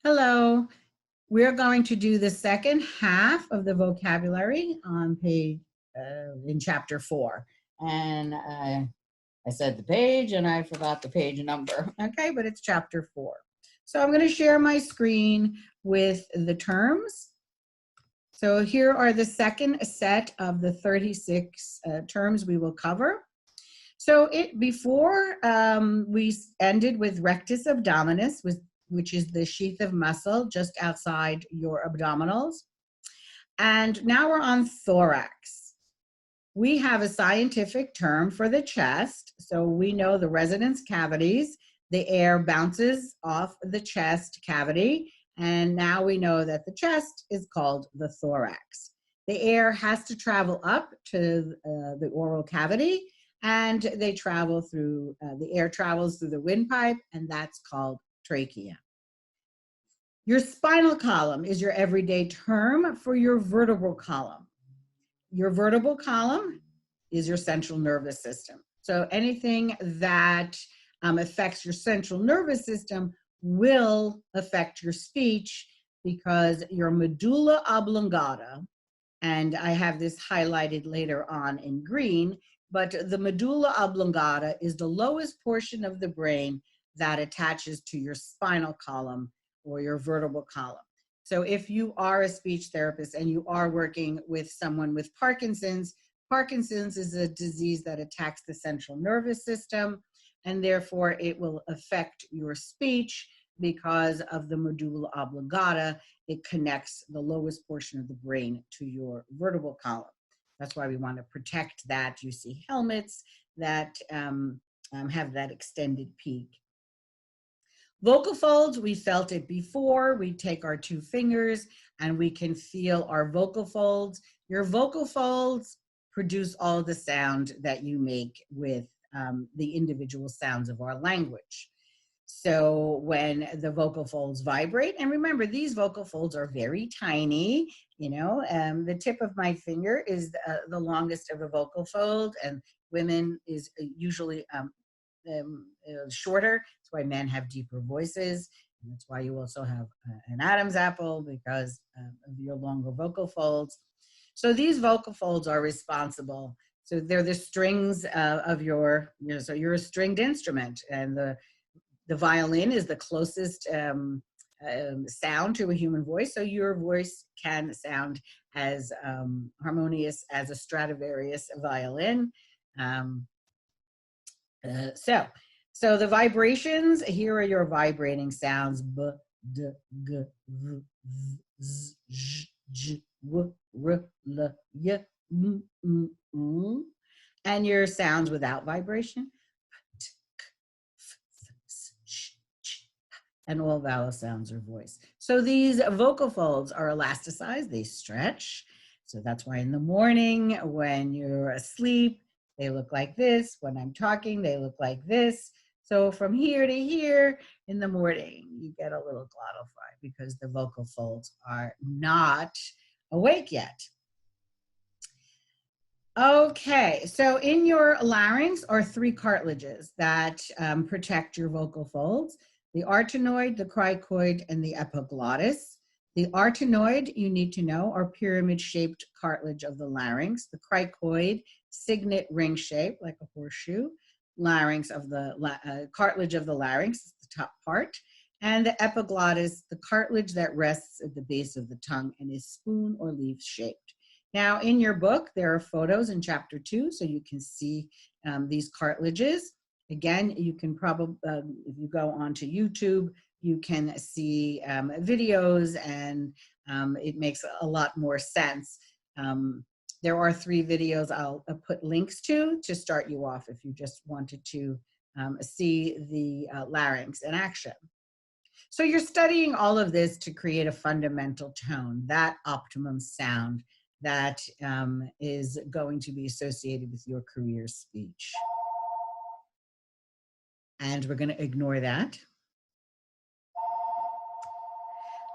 Hello. We're going to do the second half of the vocabulary on page in chapter 4. And I said the page and I forgot the page number. Okay, but it's chapter 4. So I'm going to share my screen with the terms. So here are the second set of the 36 terms we will cover. So before we ended with rectus abdominis, which is the sheath of muscle just outside your abdominals. And now we're on thorax. We have a scientific term for the chest. So we know the resonance cavities, the air bounces off the chest cavity. And now we know that the chest is called the thorax. The air has to travel up to the oral cavity, and they travel through, the air travels through the windpipe, and that's called trachea. Your spinal column is your everyday term for your vertebral column. Your vertebral column is your central nervous system. So anything that affects your central nervous system will affect your speech, because your medulla oblongata, and I have this highlighted later on in green, but the medulla oblongata is the lowest portion of the brain that attaches to your spinal column or your vertebral column. So if you are a speech therapist and you are working with someone with Parkinson's, Parkinson's is a disease that attacks the central nervous system, and therefore it will affect your speech because of the medulla oblongata. It connects the lowest portion of the brain to your vertebral column. That's why we want to protect that. You see helmets that have that extended peak. Vocal folds, we felt it before. We take our 2 fingers and we can feel our vocal folds. Your vocal folds produce all the sound that you make with the individual sounds of our language. So when the vocal folds vibrate, and remember, these vocal folds are very tiny, you know, the tip of my finger is the longest of a vocal fold, and women is usually shorter. That's why men have deeper voices. And that's why you also have an Adam's apple, because of your longer vocal folds. So these vocal folds are responsible. So they're the strings of your, so you're a stringed instrument, and the violin is the closest sound to a human voice. So your voice can sound as harmonious as a Stradivarius violin. So the vibrations, here are your vibrating sounds: b, d, g, v, z, j, j, w, r, l, y, m, m. And your sounds without vibration, and all vowel sounds are voice. So these vocal folds are elasticized, they stretch. So that's why in the morning when you're asleep, they look like this. When I'm talking, they look like this. So from here to here in the morning, you get a little glottal fry because the vocal folds are not awake yet. Okay, so in your larynx are 3 cartilages that protect your vocal folds: the arytenoid, the cricoid, and the epiglottis. The arytenoid, you need to know, are pyramid-shaped cartilage of the larynx. The cricoid, signet ring shape, like a horseshoe. Larynx of the cartilage of the larynx is the top part. And the epiglottis, the cartilage that rests at the base of the tongue and is spoon or leaf shaped. Now, in your book, there are photos in chapter 2, so you can see these cartilages. Again, you can probably, if you go onto YouTube, you can see videos, and it makes a lot more sense. There are 3 videos I'll put links to start you off if you just wanted to see the larynx in action. So you're studying all of this to create a fundamental tone, that optimum sound that is going to be associated with your career speech. And we're going to ignore that.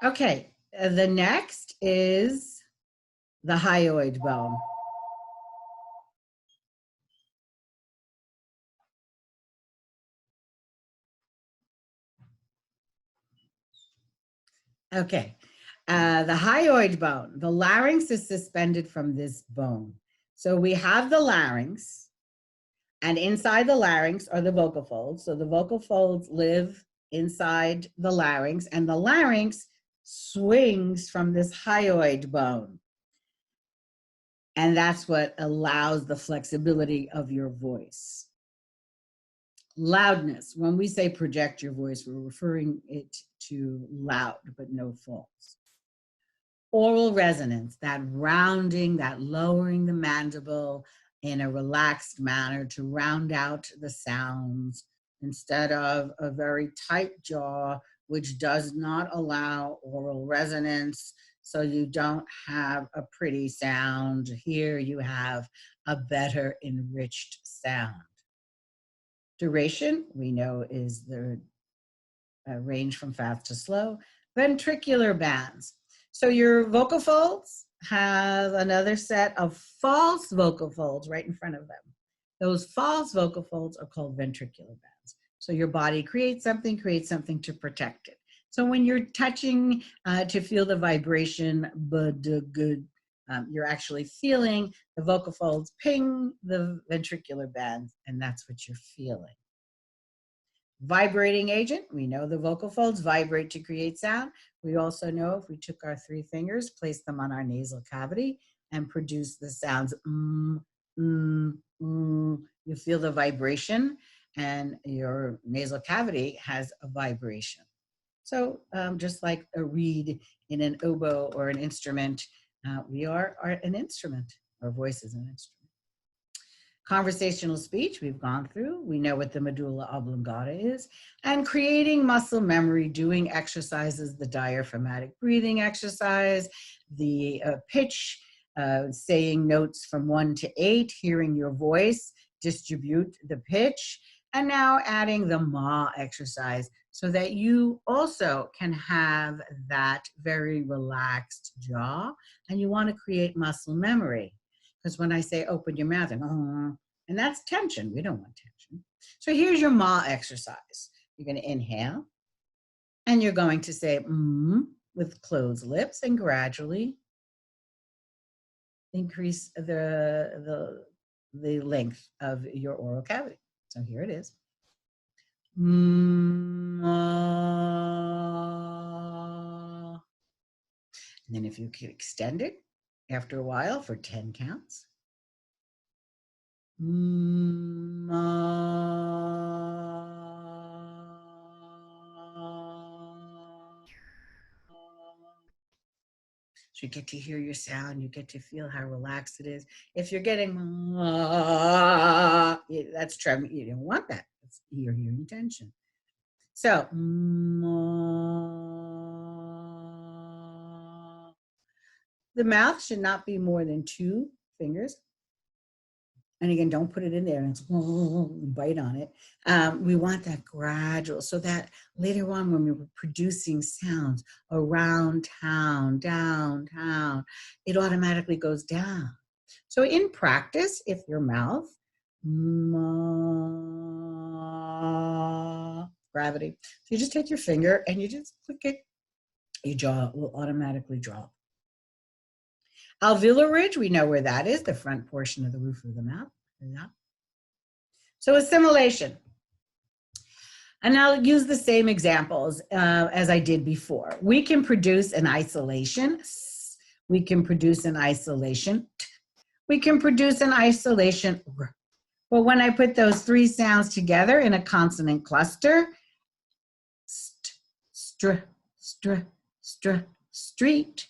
Okay, the next is the hyoid bone. Okay. The hyoid bone, the larynx is suspended from this bone. So we have the larynx, and inside the larynx are the vocal folds. So the vocal folds live inside the larynx, and the larynx swings from this hyoid bone. And that's what allows the flexibility of your voice. Loudness. When we say project your voice, we're referring it to loud, but no false. Oral resonance, that rounding, that lowering the mandible in a relaxed manner to round out the sounds instead of a very tight jaw, which does not allow oral resonance. So you don't have a pretty sound. Here you have a better enriched sound. Duration, we know, is the range from fast to slow. Ventricular bands. So your vocal folds have another set of false vocal folds right in front of them. Those false vocal folds are called ventricular bands. So your body creates something to protect it. So when you're touching to feel the vibration, you're actually feeling the vocal folds ping the ventricular bands, and that's what you're feeling. Vibrating agent, we know the vocal folds vibrate to create sound. We also know if we took our 3 fingers, placed them on our nasal cavity, and produced the sounds, you feel the vibration, and your nasal cavity has a vibration. So just like a reed in an oboe or an instrument, we are an instrument. Our voice is an instrument. Conversational speech, we've gone through. We know what the medulla oblongata is. And creating muscle memory, doing exercises, the diaphragmatic breathing exercise, the pitch, saying notes from 1 to 8, hearing your voice, distribute the pitch, and now adding the ma exercise so that you also can have that very relaxed jaw, and you want to create muscle memory. Because when I say open your mouth, and that's tension. We don't want tension. So here's your ma exercise. You're going to inhale, and you're going to say with closed lips, and gradually increase the length of your oral cavity. So here it is. And then if you can extend it after a while for 10 counts. So you get to hear your sound, you get to feel how relaxed it is. If you're getting, that's tremor. You don't want that. You're hearing tension. So, the mouth should not be more than 2 fingers. And again, don't put it in there and bite on it. We want that gradual, so that later on when we're producing sounds around town, downtown, it automatically goes down. So in practice, if your mouth, gravity, so you just take your finger and you just click it, your jaw will automatically drop. Alveolar ridge, we know where that is, the front portion of the roof of the mouth. Yeah. So assimilation. And I'll use the same examples as I did before. We can produce an isolation. We can produce an isolation. We can produce an isolation. But when I put those 3 sounds together in a consonant cluster, st, str, str, str, street,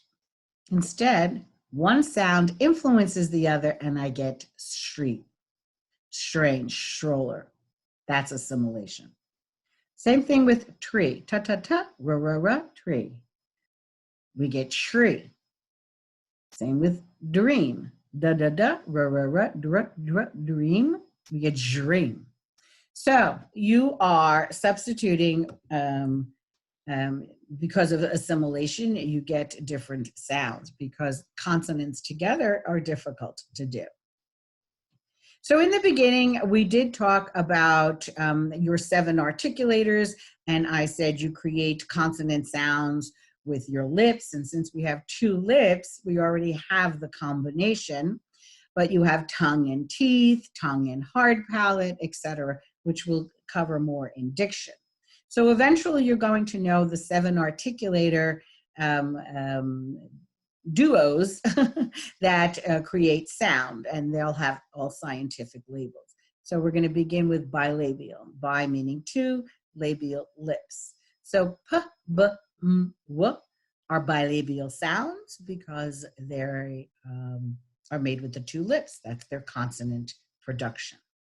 instead, one sound influences the other and I get street, strange, stroller. That's assimilation. Same thing with tree, ta ta ta, ra ra ra, tree. We get tree. Same with dream, da da da, ra ra ra, dra, dra, dream. We get dream. So you are substituting because of assimilation, you get different sounds because consonants together are difficult to do. So in the beginning, we did talk about your 7 articulators, and I said you create consonant sounds with your lips. And since we have two lips, we already have the combination, but you have tongue and teeth, tongue and hard palate, etc., which we'll cover more in diction. So eventually you're going to know the 7 articulator duos that create sound, and they'll have all scientific labels. So we're going to begin with bilabial, bi meaning two, labial lips. So p, b, m, w are bilabial sounds because they are made with the two lips. That's their consonant production.